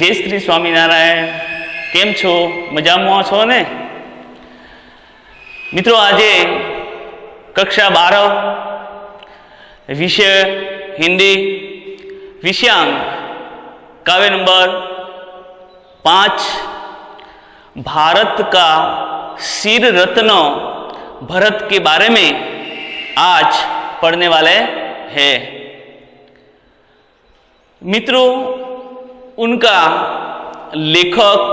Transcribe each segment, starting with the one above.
जय श्री स्वामीनारायण। केम छो? मजामां छो ने? मित्रों, आज कक्षा 12 विषय हिंदी विषयांक काव्य नंबर 5 भारत का शीर रत्न भरत के बारे में आज पढ़ने वाले हैं। मित्रों, उनका लेखक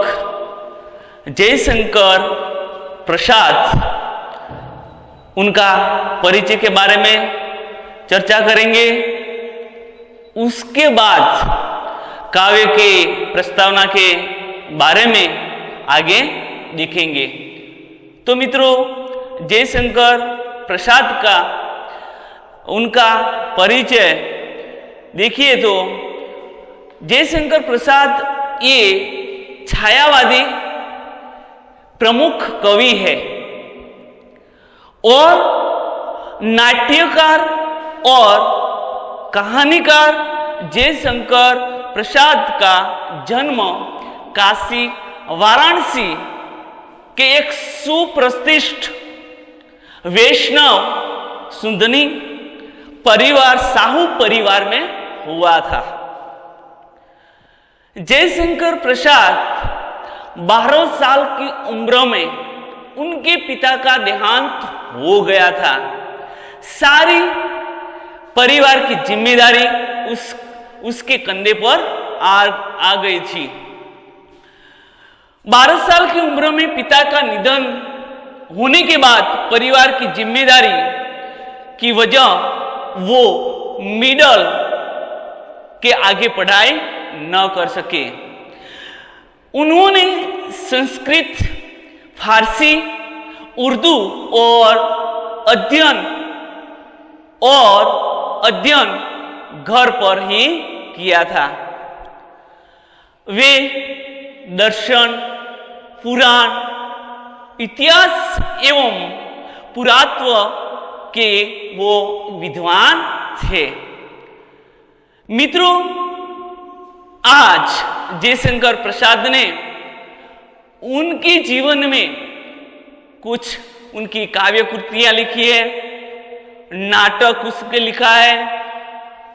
जयशंकर प्रसाद, उनका परिचय के बारे में चर्चा करेंगे। उसके बाद काव्य के प्रस्तावना के बारे में आगे देखेंगे। तो मित्रों, जयशंकर प्रसाद का उनका परिचय देखिए तो जयशंकर प्रसाद ये छायावादी प्रमुख कवि है और नाट्यकार और कहानीकार जयशंकर प्रसाद का जन्म काशी वाराणसी के एक सुप्रतिष्ठित वैष्णव सुंदनी परिवार साहू परिवार में हुआ था। जयशंकर प्रसाद 12 साल की उम्र में उनके पिता का देहांत हो गया था। सारी परिवार की जिम्मेदारी उसके कंधे पर आ गई थी। 12 साल की उम्र में पिता का निधन होने के बाद परिवार की जिम्मेदारी की वजह वो मिडिल के आगे पढ़ाई न कर सके। उन्होंने संस्कृत, फारसी, उर्दू और अध्ययन घर पर ही किया था। वे दर्शन, पुराण, इतिहास एवं पुरातत्व के वो विद्वान थे। मित्रों, आज जयशंकर प्रसाद ने उनके जीवन में कुछ उनकी काव्य कृतियां लिखी है, नाटक उसके लिखा है,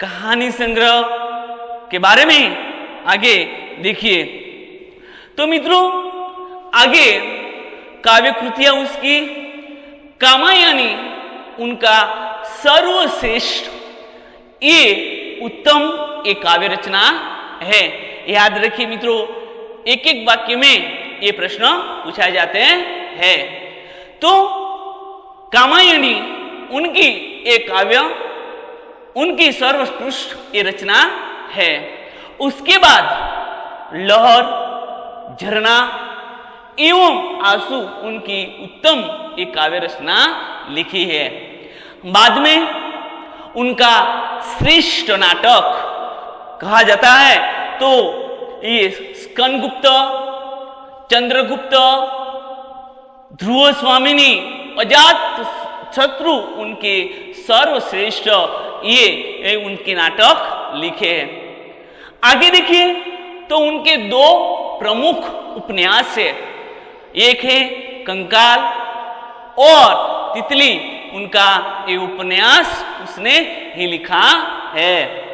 कहानी संग्रह के बारे में आगे देखिए। तो मित्रों, आगे काव्य कृतियां उसकी कामायनी उनका सर्वश्रेष्ठ ये उत्तम एक काव्य रचना है। याद रखिए मित्रों, एक एक वाक्य में ये प्रश्न पूछाए जाते हैं। तो कामायनी उनकी एक काव्य, उनकी सर्वोत्कृष्ट ये रचना है। उसके बाद लहर, झरना एवं आंसू उनकी उत्तम एक काव्य रचना लिखी है। बाद में उनका श्रेष्ठ नाटक कहा जाता है तो ये स्कंदगुप्त, चंद्रगुप्त, ध्रुव स्वामिनी, अजात शत्रु उनके सर्वश्रेष्ठ ये उनके नाटक लिखे हैं। आगे देखिए तो उनके 2 प्रमुख उपन्यास है। एक है कंकाल और तितली, उनका ये उपन्यास उसने ही लिखा है।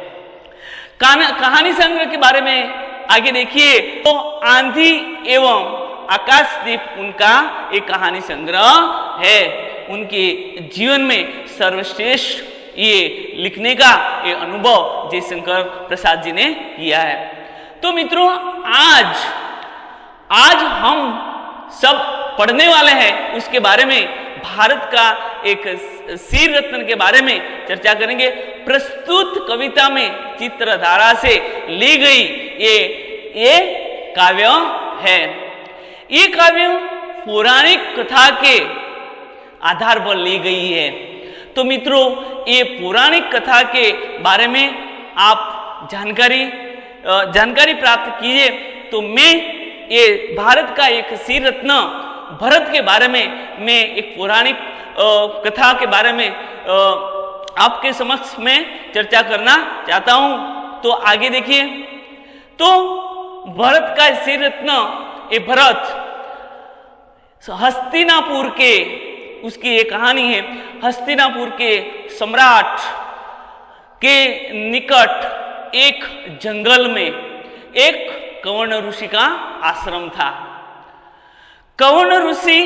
कहानी संग्रह के बारे में आगे देखिए तो आंधी एवं आकाशदीप उनका एक कहानी संग्रह है। उनके जीवन में सर्वश्रेष्ठ ये लिखने का ये अनुभव जयशंकर प्रसाद जी ने किया है। तो मित्रों, आज हम सब पढ़ने वाले हैं उसके बारे में, भारत का एक शीर रत्न के बारे में चर्चा करेंगे। प्रस्तुत कविता में चित्रधारा से ली गई ये काव्य है। ये काव्य पौराणिक कथा के आधार पर ली गई है। तो मित्रों, ये पौराणिक कथा के बारे में आप जानकारी प्राप्त कीजिए। तो मैं ये भारत का एक शीर रत्न भरत के बारे में मैं एक पौराणिक कथा के बारे में आपके समक्ष में चर्चा करना चाहता हूं। तो आगे देखिए, तो भरत का सिर रत्न, ये भरत हस्तिनापुर के, उसकी एक कहानी है, हस्तिनापुर के सम्राट के निकट एक जंगल में एक कवर्ण ऋषि का आश्रम था। कवर्ण ऋषि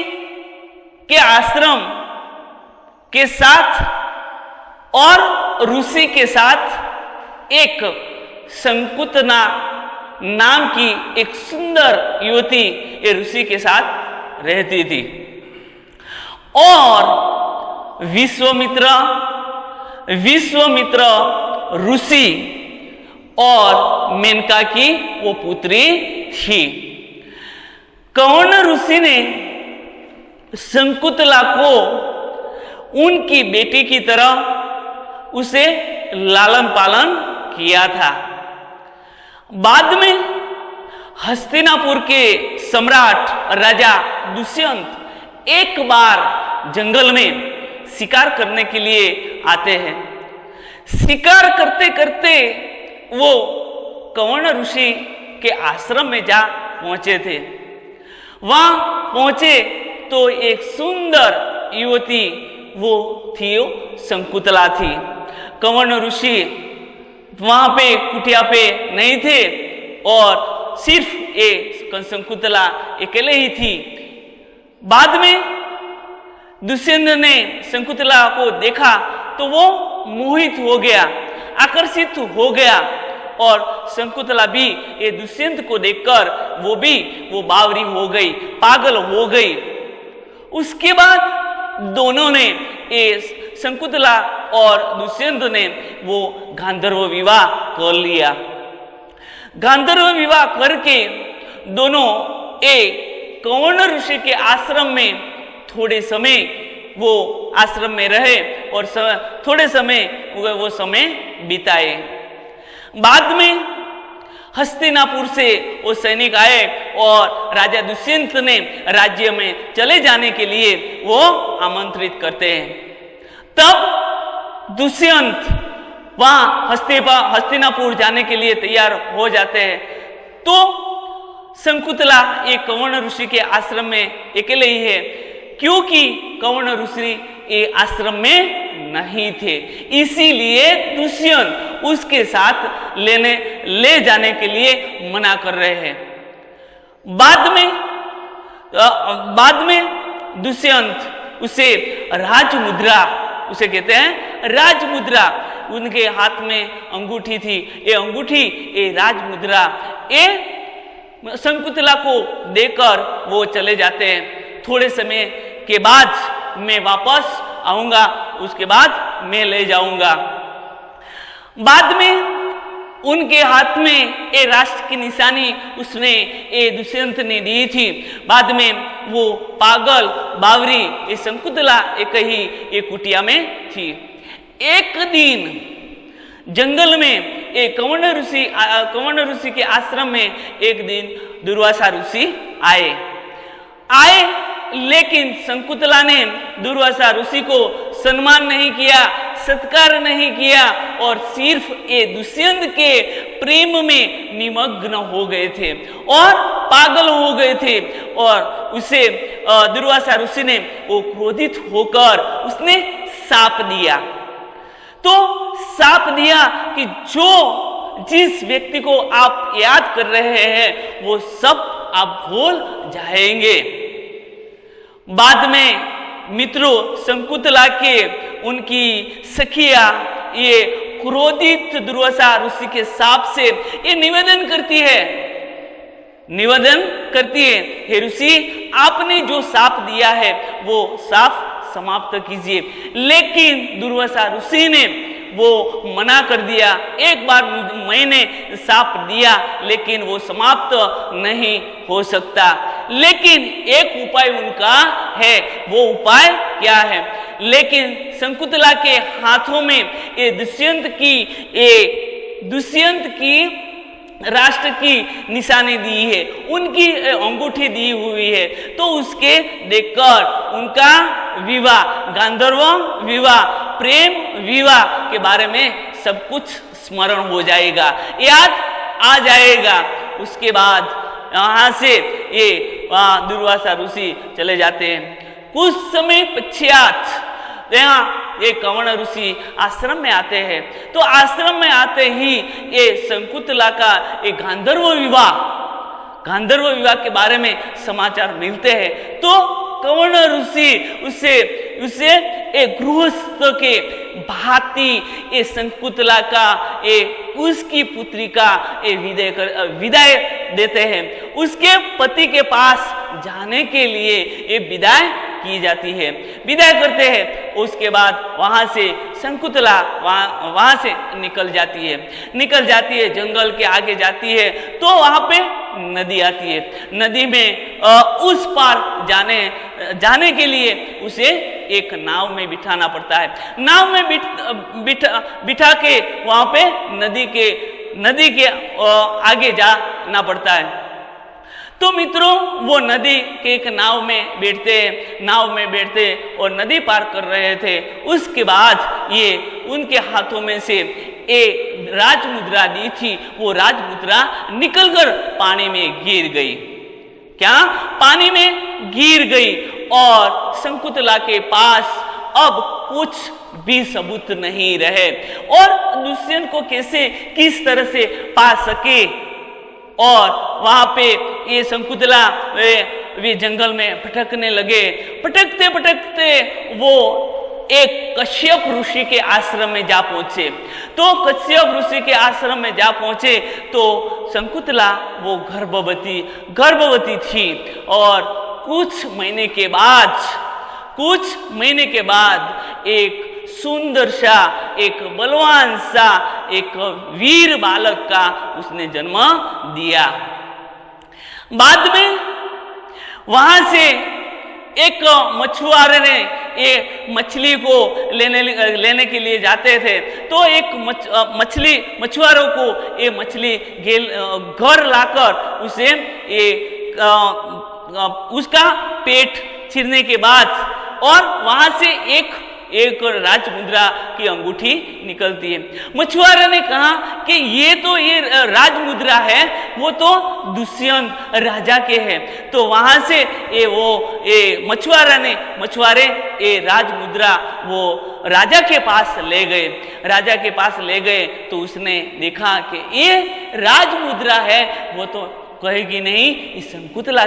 के आश्रम के साथ और ऋषि के साथ एक शंकुतना नाम की एक सुंदर युवती ये ऋषि के साथ रहती थी। और विश्वामित्र ऋषि और मेनका की वो पुत्री थी। कवर्ण ऋषि ने शंकुतला को उनकी बेटी की तरह उसे लालन पालन किया था। बाद में हस्तिनापुर के सम्राट राजा दुष्यंत एक बार जंगल में शिकार करने के लिए आते हैं। शिकार करते करते वो कवर्ण ऋषि के आश्रम में जा पहुंचे थे। वहां पहुंचे तो एक सुंदर युवती वो थी, वो शंकुतला थी। कवर्ण ऋषि वहां पे कुटिया पे नहीं थे और सिर्फ ये शंकुतला अकेले ही थी। बाद में दुष्यंत ने शंकुतला को देखा तो वो मोहित हो गया, आकर्षित हो गया और शंकुतला भी ये दुष्यंत को देखकर वो बावरी हो गई, पागल हो गई। उसके बाद दोनों ने ये शंकुतला और दुष्यंत ने वो गांधर्व विवाह कर लिया। गांधर्व विवाह करके दोनों एक कवर्ण ऋषि के आश्रम में थोड़े समय वो आश्रम में रहे और थोड़े समय वो समय बिताए। बाद में हस्तिनापुर से वो सैनिक आए और राजा दुष्यंत ने राज्य में चले जाने के लिए वो आमंत्रित करते हैं। तब दुष्यंत वहां हस्तिनापुर जाने के लिए तैयार हो जाते हैं। तो शंकुतला एक कवर्ण ऋषि के आश्रम में अकेले ही है, क्योंकि कवर्ण ऋषि ये आश्रम में नहीं थे, इसीलिए दुष्यंत उसके साथ ले जाने के लिए मना कर रहे हैं। बाद में दुष्यंत उसे राजमुद्रा, उसे कहते हैं राजमुद्रा, उनके हाथ में अंगूठी थी, ये अंगूठी ये राजमुद्रा ये शंकुतला को देकर वो चले जाते हैं। थोड़े समय के बाद मैं वापस आऊंगा, उसके बाद मैं ले जाऊंगा। बाद में उनके हाथ में ये राष्ट्र की निशानी उसने ये दुष्यंत ने दी थी। बाद में वो पागल बावरी ये शंकुतला एक ही एक कुटिया में थी। एक दिन जंगल में एक कवर्ण ऋषि के आश्रम में एक दिन दुर्वासा ऋषि आए, लेकिन शंकुतला ने दुर्वासा ऋषि को सम्मान नहीं किया, सत्कार नहीं किया और सिर्फ ये दुष्यंत के प्रेम में निमग्न हो गए थे और पागल हो गए थे। और उसे दुर्वासा ऋषि ने वो क्रोधित होकर उसने शाप दिया। तो शाप दिया कि जिस व्यक्ति को आप याद कर रहे हैं वो सब आप भूल जाएंगे। बाद में मित्रों शंकुतला के उनकी सखिया ये क्रोधित दुर्वासा ऋषि के शाप से ये निवेदन करती है, हे ऋषि आपने जो शाप दिया है वो शाप समाप्त कीजिए। लेकिन दुर्वासा ऋषि ने वो मना कर दिया। एक बार मैंने शाप दिया लेकिन वो समाप्त नहीं हो सकता। लेकिन एक उपाय उनका है, वो उपाय क्या है? लेकिन शंकुतला के हाथों में ये दुष्यंत की राष्ट्र की निशानी दी है, उनकी अंगूठी दी हुई है। तो उसके देखकर उनका विवाह, गांधर्व विवाह, प्रेम विवाह के बारे में सब कुछ स्मरण हो जाएगा, याद आ जाएगा। उसके बाद यहाँ से ये दुर्वासा ऋषि चले जाते हैं। कुछ समय पश्चात यहाँ ये कवण ऋषि आश्रम में आते हैं। तो आश्रम में आते ही ये शकुंतला का एक गांधर्व विवाह के बारे में समाचार मिलते हैं। तो कवण ऋषि उसे एक गृहस्थ के भांति ये शकुंतला का उसकी पुत्री का विदाई देते हैं। उसके पति के पास जाने के लिए ये विदाई की जाती है, विदाई करते हैं। उसके बाद वहां से शकुंतला वहां से निकल जाती है, जंगल के आगे जाती है। तो वहां पे नदी आती है। नदी में उस पार जाने के लिए उसे एक नाव में बिठाना पड़ता है। नाव में बिठा के वहां पे नदी के आगे जाना पड़ता है। तो मित्रों, वो नदी के एक नाव में बैठते और नदी पार कर रहे थे। उसके बाद ये उनके हाथों में से एक राजमुद्रा दी थी, वो राजमुद्रा निकलकर पानी में गिर गई। पानी में गिर गई और शकुंतला के पास अब कुछ भी सबूत नहीं रहे और दुष्यंत को किस तरह से पा सके। और वहां पे ये शकुंतला वे जंगल में भटकने लगे। भटकते वो एक कश्यप ऋषि के आश्रम में जा पहुंचे। तो कश्यप ऋषि के आश्रम में जा पहुंचे तो शकुंतला वो गर्भवती थी। और कुछ महीने के बाद एक सुंदर सा, एक बलवान सा, एक वीर बालक का उसने जन्म दिया। बाद में वहां से एक मछुआरे ने ये मछली को लेने के लिए जाते थे। तो एक मछुआरों को ये मछली घर लाकर उसे उसका पेट चीरने के बाद और वहां से एक राजमुद्रा की अंगूठी निकलती है। मछुआरे ने कहा कि ये राजमुद्रा है, वो तो दुष्यंत राजा के है। तो वहां से मछुआरे ये राजमुद्रा वो राजा के पास ले गए। तो उसने देखा कि ये राजमुद्रा है, वो तो कहेगी नहीं, इस शकुंतला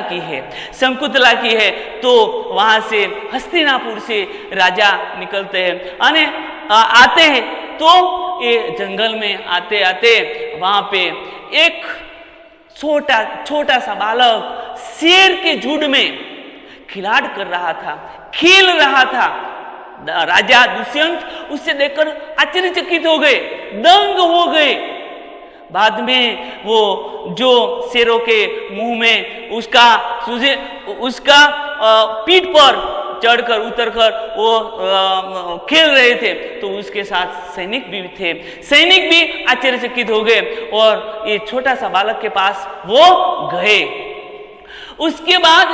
की है। तो वहां से हस्तिनापुर से राजा निकलते हैं, आते हैं। तो ये जंगल में आते वहां पे एक छोटा सा बालक शेर के झुंड में खेल रहा था। राजा दुष्यंत उससे देखकर आश्चर्यचकित हो गए, दंग हो गए। बाद में वो जो शेरों के मुंह में उसका पीठ पर चढ़कर उतरकर वो खेल रहे थे। तो उसके साथ सैनिक भी आश्चर्यचकित हो गए और ये छोटा सा बालक के पास वो गए। उसके बाद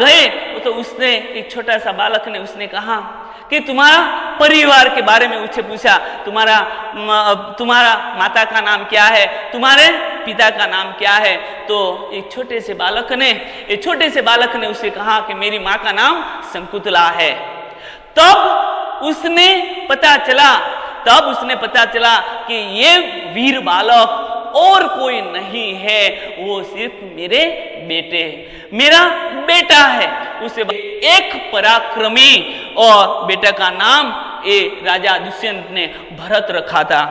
गए तो उसने, एक छोटा सा बालक ने उसने कहा कि तुम्हारा परिवार के बारे में उससे पूछा, तुम्हारा माता का नाम क्या है, तुम्हारे पिता का नाम क्या है। तो एक छोटे से बालक ने उसे कहा कि मेरी माँ का नाम शकुंतला है। तब उसने पता चला कि ये वीर बालक और कोई नहीं है, वो सिर्फ मेरा बेटा है। उसे एक पराक्रमी और बेटा का नाम ये राजा दुष्यंत ने भरत रखा था।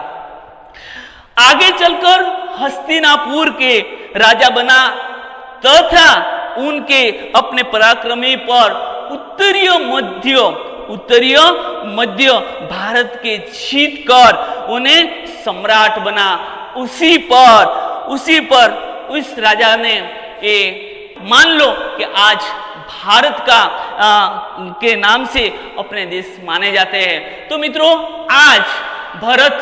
आगे चलकर हस्तिनापुर के राजा बना तथा उनके अपने पराक्रमी पर उत्तरीय मध्य भारत के जीत कर उन्हें सम्राट बना। उसी पर उस राजा ने ये मान लो कि आज भारत के नाम से अपने देश माने जाते हैं। तो मित्रों, आज भरत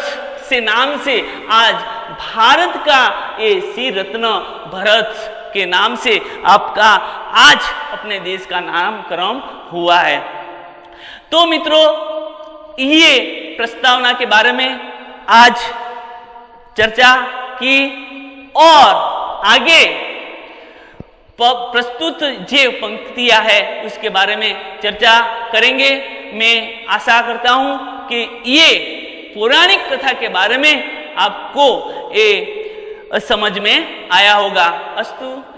से नाम से आज भारत का ये श्री रत्न भरत के नाम से आपका आज अपने देश का नामकरण हुआ है। तो मित्रों, ये प्रस्तावना के बारे में आज चर्चा की और आगे प्रस्तुत जो पंक्तियां है उसके बारे में चर्चा करेंगे। मैं आशा करता हूं कि ये पौराणिक कथा के बारे में आपको ये समझ में आया होगा। अस्तु।